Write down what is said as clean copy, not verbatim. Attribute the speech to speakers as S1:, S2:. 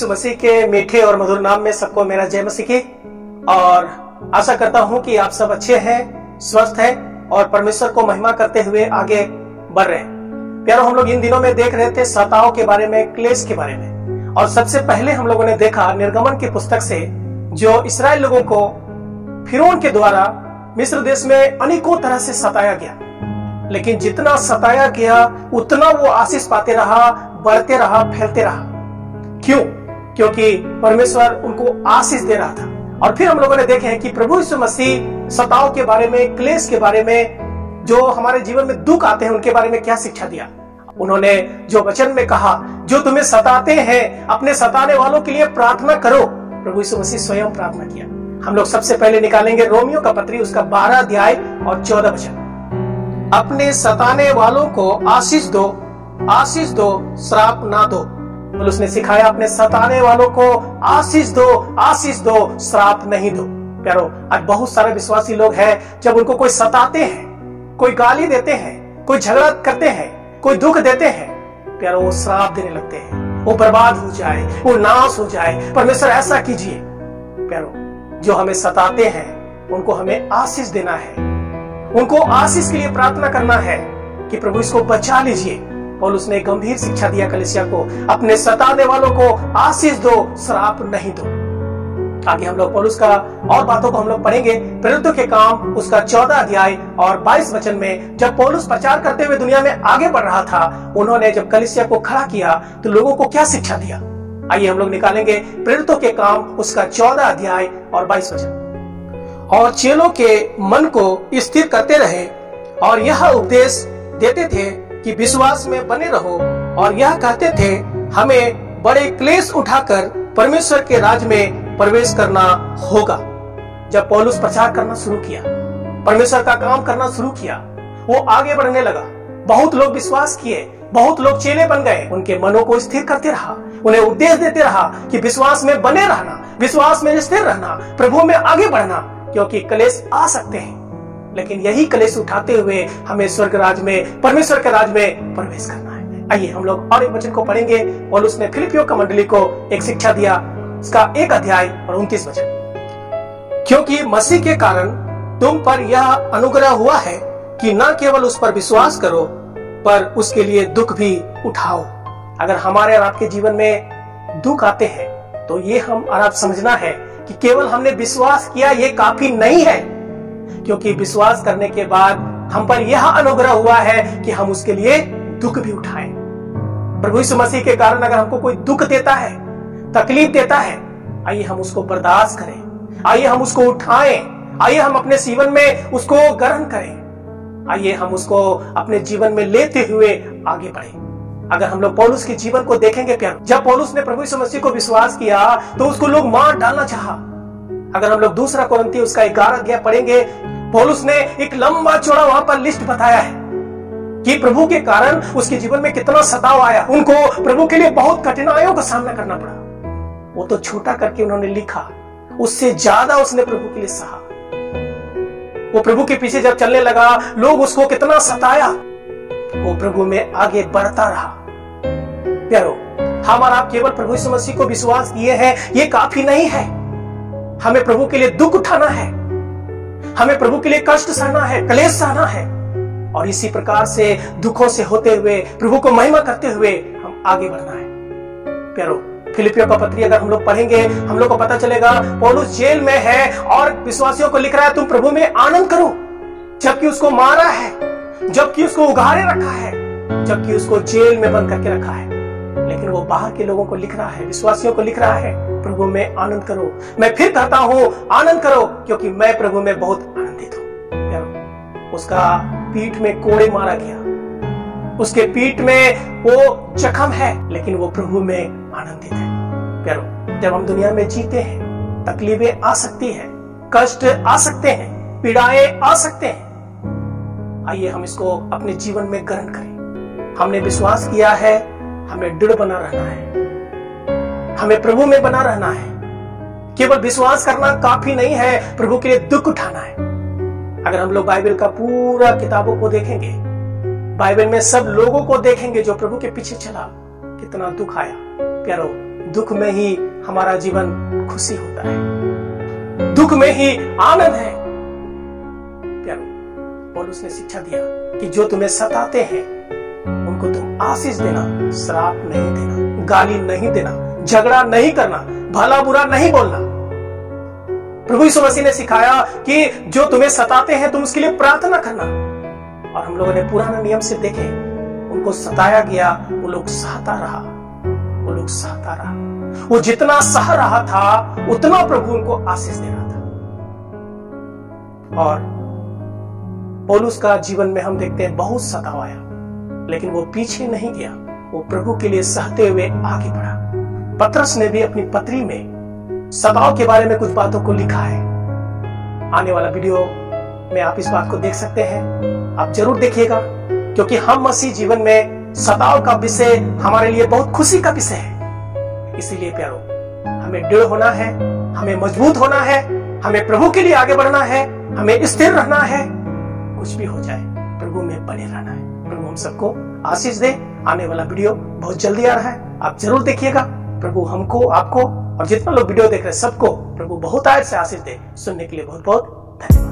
S1: यीशु मसीह के मीठे और मधुर नाम में सबको मेरा जय मसीह की। और आशा करता हूं कि आप सब अच्छे हैं, स्वस्थ हैं और परमेश्वर को महिमा करते हुए आगे बढ़ रहे हैं। प्यारो, हम लोग इन दिनों में देख रहे थे सताओं के बारे में, क्लेश के बारे में। और सबसे पहले हम लोगों ने देखा निर्गमन की पुस्तक से जो इस्राएल लोगों को फिरौन के द्वारा मिस्र देश में अनेकों तरह से सताया गया, लेकिन जितना सताया गया उतना वो आशीष पाते रहा, बढ़ते रहा, फैलते रहा। क्यों? क्योंकि परमेश्वर उनको आशीष दे रहा था। और फिर हम लोगों ने देखे हैं कि प्रभु यीशु मसीह सताओं के बारे में, क्लेश के बारे में, जो हमारे जीवन में दुख आते हैं उनके बारे में क्या शिक्षा दिया। उन्होंने जो वचन में कहा, जो तुम्हें सताते हैं अपने सताने वालों के लिए प्रार्थना करो। प्रभु यीशु मसीह स्वयं प्रार्थना किया। हम लोग सबसे पहले निकालेंगे रोमियो का पत्री, उसका 12 अध्याय और 14 वचन। अपने सताने वालों को आशीष दो, आशीष दो, श्राप ना दो। बोल, उसने सिखाया अपने सताने वालों को आशीष दो, आशीष दो, श्राप नहीं दो। प्यारो, आज बहुत सारे विश्वासी लोग हैं, जब उनको कोई सताते हैं, कोई गाली देते हैं, कोई झगड़ा करते हैं, कोई दुख देते हैं, प्यारो वो श्राप देने लगते हैं, वो बर्बाद हो जाए, वो नाश हो जाए। परमेश्वर ऐसा कीजिए। प्यारो, जो हमें सताते हैं उनको हमें आशीष देना है, उनको आशीष के लिए प्रार्थना करना है कि प्रभु इसको बचा लीजिए। और उसने गंभीर शिक्षा दिया कलीसिया को, अपने सताने वालों को आशीष दो, श्राप नहीं दो। आगे हम लोग पौलुस का और बातों को हम लोग पढ़ेंगे। प्रेरितों के काम उसका 14 अध्याय और 22 वचन में जब पौलुस प्रचार करते हुए दुनिया में आगे बढ़ रहा था, उन्होंने जब कलीसिया को खड़ा किया तो लोगों को क्या शिक्षा दिया। आइए हम लोग निकालेंगे प्रेरितों के काम उसका 14 अध्याय और 22 वचन। और चेलों के मन को स्थिर करते रहे और यह उपदेश देते थे कि विश्वास में बने रहो, और यह कहते थे हमें बड़े क्लेश उठाकर परमेश्वर के राज में प्रवेश करना होगा। जब पौलुस प्रचार करना शुरू किया, परमेश्वर का काम करना शुरू किया, वो आगे बढ़ने लगा। बहुत लोग विश्वास किए, बहुत लोग चेले बन गए। उनके मनों को स्थिर करते रहा, उन्हें उपदेश देते रहा कि विश्वास में बने रहना, विश्वास में स्थिर रहना, प्रभु में आगे बढ़ना, क्योंकि क्लेश आ सकते हैं, लेकिन यही क्लेश उठाते हुए हमें स्वर्ग राज में, परमेश्वर के राज में प्रवेश करना है। आइए हम लोग और एक वचन को पढ़ेंगे। और उसने फिलिपियों का मंडली को एक शिक्षा दिया, उसका 1 अध्याय और 29 वचन। क्योंकि मसीह के कारण तुम पर यह अनुग्रह हुआ है कि न केवल उस पर विश्वास करो पर उसके लिए दुख भी उठाओ। अगर हमारे और आपके जीवन में दुख आते हैं तो ये हम और आप समझना है कि केवल हमने विश्वास किया ये काफी नहीं है, क्योंकि विश्वास करने के बाद हम पर यह अनुग्रह हुआ है कि हम उसके लिए दुख भी उठाएं। प्रभु यीशु मसीह के कारण अगर हमको कोई दुख देता है, तकलीफ देता है, आइए हम उसको बर्दाश्त करें, आइए हम उसको उठाएं, आइए हम अपने जीवन में उसको ग्रहण करें, आइए हम उसको अपने जीवन में लेते हुए आगे बढ़ें। अगर हम लोग पौलुस के जीवन को देखेंगे प्यार, जब पौलुस ने प्रभु यीशु मसीह को विश्वास किया तो उसको लोग मार डालना चाहा। अगर हम लोग 2 कोरिन्थियों उसका 11 अध्याय पढ़ेंगे, पौलुस ने एक लंबा चौड़ा वहां पर लिस्ट बताया है कि प्रभु के कारण उसके जीवन में कितना सताव आया, उनको प्रभु के लिए बहुत कठिनाइयों का सामना करना पड़ा। वो तो छोटा करके उन्होंने लिखा, उससे ज्यादा उसने प्रभु के लिए सहा। वो प्रभु के पीछे जब चलने लगा, लोग उसको कितना सताया, वो प्रभु में आगे बढ़ता रहा। प्यारो, हम और आप केवल प्रभु यीशु मसीह को विश्वास किए हैं ये काफी नहीं है। हमें प्रभु के लिए दुख उठाना है, हमें प्रभु के लिए कष्ट सहना है, क्लेश सहना है, और इसी प्रकार से दुखों से होते हुए प्रभु को महिमा करते हुए हम आगे बढ़ना है। प्यारो, फिलिपियों का पत्री अगर हम लोग पढ़ेंगे, हम लोग को पता चलेगा पौलुस जेल में है और विश्वासियों को लिख रहा है तुम प्रभु में आनंद करो, जबकि उसको मारा है, जबकि उसको उघाड़े रखा है, जबकि उसको जेल में बंद करके रखा है, लेकिन वो बाहर के लोगों को लिख रहा है, विश्वासियों को लिख रहा है प्रभु में आनंद करो। मैं फिर कहता हूं आनंद करो, क्योंकि मैं प्रभु में बहुत आनंदित हूं। उसका पीठ में कोड़े मारा गया, उसके पीठ में वो जख्म है, लेकिन वो प्रभु में आनंदित है। प्यारो, जब हम दुनिया में जीते हैं तकलीफें आ सकती हैं, कष्ट आ सकते हैं, पीड़ाएं आ सकते हैं, आइए हम इसको अपने जीवन में ग्रहण करें। हमने विश्वास किया है, हमें दृढ़ बना रहना है, हमें प्रभु में बना रहना है। केवल विश्वास करना काफी नहीं है, प्रभु के लिए दुख उठाना है। अगर हम लोग बाइबल का पूरा किताबों को देखेंगे, बाइबल में सब लोगों को देखेंगे जो प्रभु के पीछे चला, कितना दुख आया। प्यारो, दुख में ही हमारा जीवन खुशी होता है, दुख में ही आनंद है। प्यारो, पौलुस ने शिक्षा दिया कि जो तुम्हें सताते हैं उनको तुम आशीष देना, श्राप नहीं देना, गाली नहीं देना, झगड़ा नहीं करना, भला बुरा नहीं बोलना। प्रभु यीशु मसीह ने सिखाया कि जो तुम्हें सताते हैं तुम उसके लिए प्रार्थना करना। और हम लोगों ने पुराना नियम से देखे, उनको सताया गया, वो लोग सहता रहा, वो लोग सहता रहा। वो जितना सह रहा था उतना प्रभु उनको आशीष दे रहा था। और पौलुस का जीवन में हम देखते हैं बहुत सताव आया, लेकिन वो पीछे नहीं गया, वो प्रभु के लिए सहते हुए आगे बढ़ा। पतरस ने भी अपनी पत्री में सताव के बारे में कुछ बातों को लिखा है। आने वाला वीडियो में आप इस बात को देख सकते हैं, आप जरूर देखिएगा, क्योंकि हम मसीह जीवन में सताव का विषय हमारे लिए बहुत खुशी का विषय है। इसीलिए प्यारो, हमें दृढ़ होना है, हमें मजबूत होना है, हमें प्रभु के लिए आगे बढ़ना है, हमें स्थिर रहना है। कुछ भी हो जाए प्रभु में बने रहना है। प्रभु हम सबको आशीष दे। आने वाला वीडियो बहुत जल्दी आ रहा है, आप जरूर देखिएगा। प्रभु हमको, आपको और जितना लोग वीडियो देख रहे हैं सबको प्रभु बहुत आयत से आशीष दे। सुनने के लिए बहुत बहुत धन्यवाद।